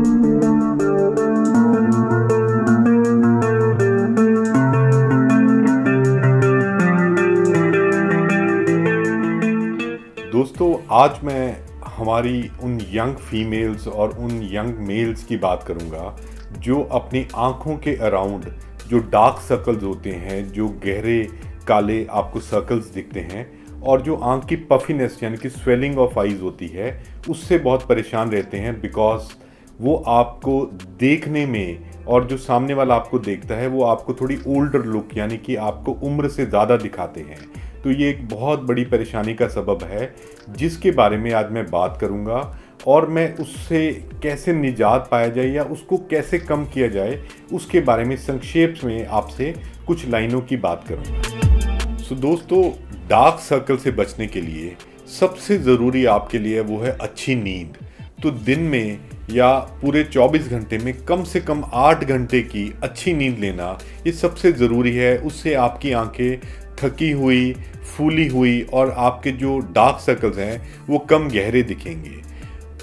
दोस्तों, आज मैं हमारी उन यंग फीमेल्स और उन यंग मेल्स की बात करूंगा जो अपनी आँखों के अराउंड जो डार्क सर्कल्स होते हैं, जो गहरे काले आपको सर्कल्स दिखते हैं और जो आँख की पफिनेस यानी कि स्वेलिंग ऑफ आइज़ होती है, उससे बहुत परेशान रहते हैं। बिकॉज़ वो आपको देखने में और जो सामने वाला आपको देखता है वो आपको थोड़ी ओल्डर लुक यानी कि आपको उम्र से ज़्यादा दिखाते हैं। तो ये एक बहुत बड़ी परेशानी का सबब है जिसके बारे में आज मैं बात करूंगा और मैं उससे कैसे निजात पाया जाए या उसको कैसे कम किया जाए उसके बारे में संक्षेप में आपसे कुछ लाइनों की बात करूंगा। सो दोस्तों, डार्क सर्कल से बचने के लिए सबसे ज़रूरी आपके लिए वो है अच्छी नींद। तो दिन में या पूरे 24 घंटे में कम से कम 8 घंटे की अच्छी नींद लेना ये सबसे ज़रूरी है। उससे आपकी आंखें थकी हुई, फूली हुई और आपके जो डार्क सर्कल्स हैं वो कम गहरे दिखेंगे।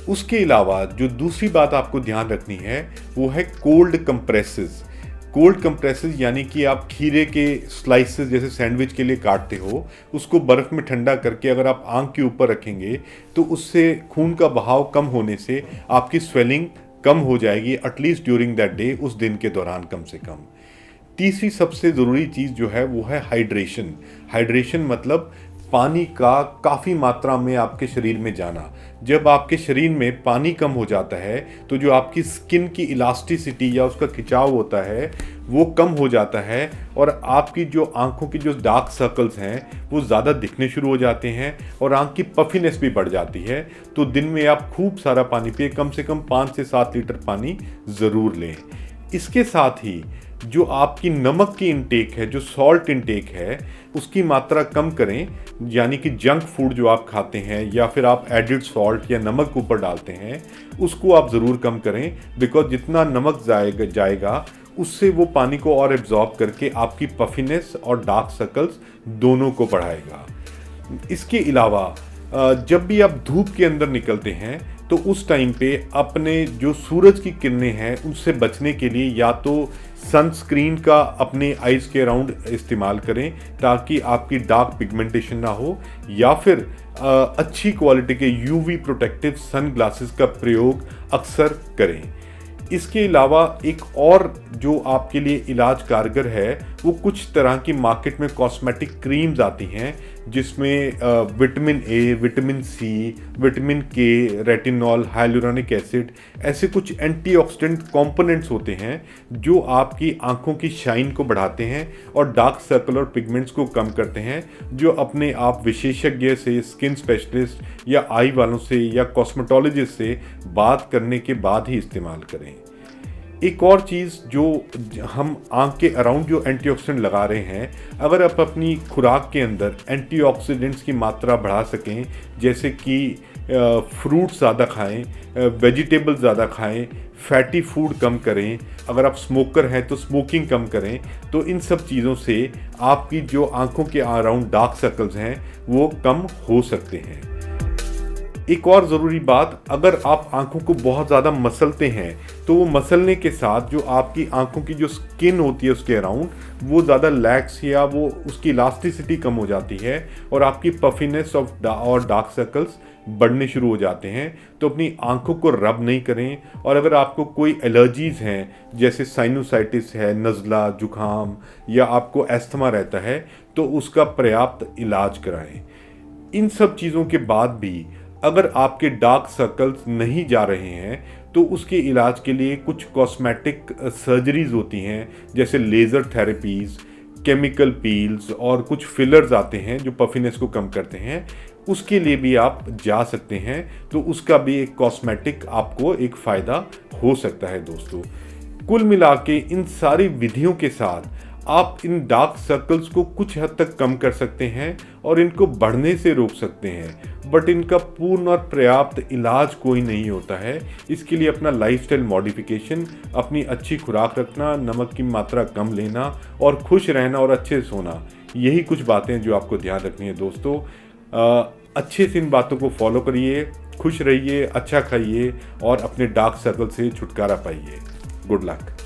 उसके अलावा जो दूसरी बात आपको ध्यान रखनी है वो है कोल्ड कंप्रेसेस। कोल्ड कंप्रेसेस यानी कि आप खीरे के स्लाइसेस जैसे सैंडविच के लिए काटते हो, उसको बर्फ़ में ठंडा करके अगर आप आंख के ऊपर रखेंगे तो उससे खून का बहाव कम होने से आपकी स्वेलिंग कम हो जाएगी, एटलीस्ट ड्यूरिंग दैट डे, उस दिन के दौरान कम से कम। तीसरी सबसे ज़रूरी चीज़ जो है वो है हाइड्रेशन। हाइड्रेशन मतलब पानी का काफ़ी मात्रा में आपके शरीर में जाना। जब आपके शरीर में पानी कम हो जाता है तो जो आपकी स्किन की इलास्टिसिटी या उसका खिंचाव होता है वो कम हो जाता है और आपकी जो आंखों की जो डार्क सर्कल्स हैं वो ज़्यादा दिखने शुरू हो जाते हैं और आंख की पफिनेस भी बढ़ जाती है। तो दिन में आप खूब सारा पानी पिए, कम से कम 5 से 7 लीटर पानी ज़रूर लें। इसके साथ ही जो आपकी नमक की इंटेक है, जो सॉल्ट इंटेक है, उसकी मात्रा कम करें। यानी कि जंक फूड जो आप खाते हैं या फिर आप एडिड सॉल्ट या नमक ऊपर डालते हैं उसको आप ज़रूर कम करें। बिकॉज जितना नमक जाएगा उससे वो पानी को और एब्जॉर्ब करके आपकी पफिनेस और डार्क सर्कल्स दोनों को बढ़ाएगा। इसके अलावा जब भी आप धूप के अंदर निकलते हैं तो उस टाइम पे अपने जो सूरज की किरणें हैं उनसे बचने के लिए या तो सनस्क्रीन का अपने आइज़ के अराउंड इस्तेमाल करें ताकि आपकी डार्क पिगमेंटेशन ना हो, या फिर अच्छी क्वालिटी के यूवी प्रोटेक्टिव सन ग्लासेस का प्रयोग अक्सर करें। इसके अलावा एक और जो आपके लिए इलाज कारगर है वो कुछ तरह की मार्केट में कॉस्मेटिक क्रीम्स आती हैं जिसमें vitamin A, vitamin C, vitamin K, retinol, hyaluronic acid ऐसे कुछ एंटीऑक्सीडेंट कंपोनेंट्स होते हैं जो आपकी आंखों की शाइन को बढ़ाते हैं और डार्क सर्कल और पिगमेंट्स को कम करते हैं, जो अपने आप विशेषज्ञ से, स्किन स्पेशलिस्ट या आई वालों से या कॉस्मेटोलॉजिस्ट से बात करने के बाद ही इस्तेमाल करें। एक और चीज़ जो हम आँख के अराउंड जो एंटीऑक्सीडेंट लगा रहे हैं, अगर आप अपनी खुराक के अंदर एंटीऑक्सीडेंट्स की मात्रा बढ़ा सकें, जैसे कि फ्रूट ज़्यादा खाएं, वेजिटेबल ज़्यादा खाएं, फैटी फूड कम करें, अगर आप स्मोकर हैं तो स्मोकिंग कम करें, तो इन सब चीज़ों से आपकी जो आँखों के अराउंड डार्क सर्कल्स हैं वो कम हो सकते हैं। एक और ज़रूरी बात, अगर आप आंखों को बहुत ज़्यादा मसलते हैं तो वो मसलने के साथ जो आपकी आंखों की जो स्किन होती है उसके अराउंड वो ज़्यादा लैक्स या वो उसकी इलास्टिसिटी कम हो जाती है और आपकी पफिनेस और डार्क सर्कल्स बढ़ने शुरू हो जाते हैं। तो अपनी आंखों को रब नहीं करें। और अगर आपको कोई एलर्जीज़ हैं जैसे साइनोसाइटिस है, नज़ला, जुकाम या आपको एस्थमा रहता है तो उसका पर्याप्त इलाज कराएं। इन सब चीज़ों के बाद भी अगर आपके डार्क सर्कल्स नहीं जा रहे हैं तो उसके इलाज के लिए कुछ कॉस्मेटिक सर्जरीज होती हैं जैसे लेज़र थेरेपीज़, केमिकल पील्स और कुछ फिलर्स आते हैं जो पफिनेस को कम करते हैं। उसके लिए भी आप जा सकते हैं, तो उसका भी एक कॉस्मेटिक आपको एक फ़ायदा हो सकता है। दोस्तों, कुल मिला के इन सारी विधियों के साथ आप इन डार्क सर्कल्स को कुछ हद तक कम कर सकते हैं और इनको बढ़ने से रोक सकते हैं, बट इनका पूर्ण और पर्याप्त इलाज कोई नहीं होता है। इसके लिए अपना लाइफस्टाइल मॉडिफिकेशन, अपनी अच्छी खुराक रखना, नमक की मात्रा कम लेना और खुश रहना और अच्छे से सोना, यही कुछ बातें जो आपको ध्यान रखनी है। दोस्तों, अच्छे से इन बातों को फॉलो करिए, खुश रहिए, अच्छा खाइए और अपने डार्क सर्कल से छुटकारा पाइए। Good luck.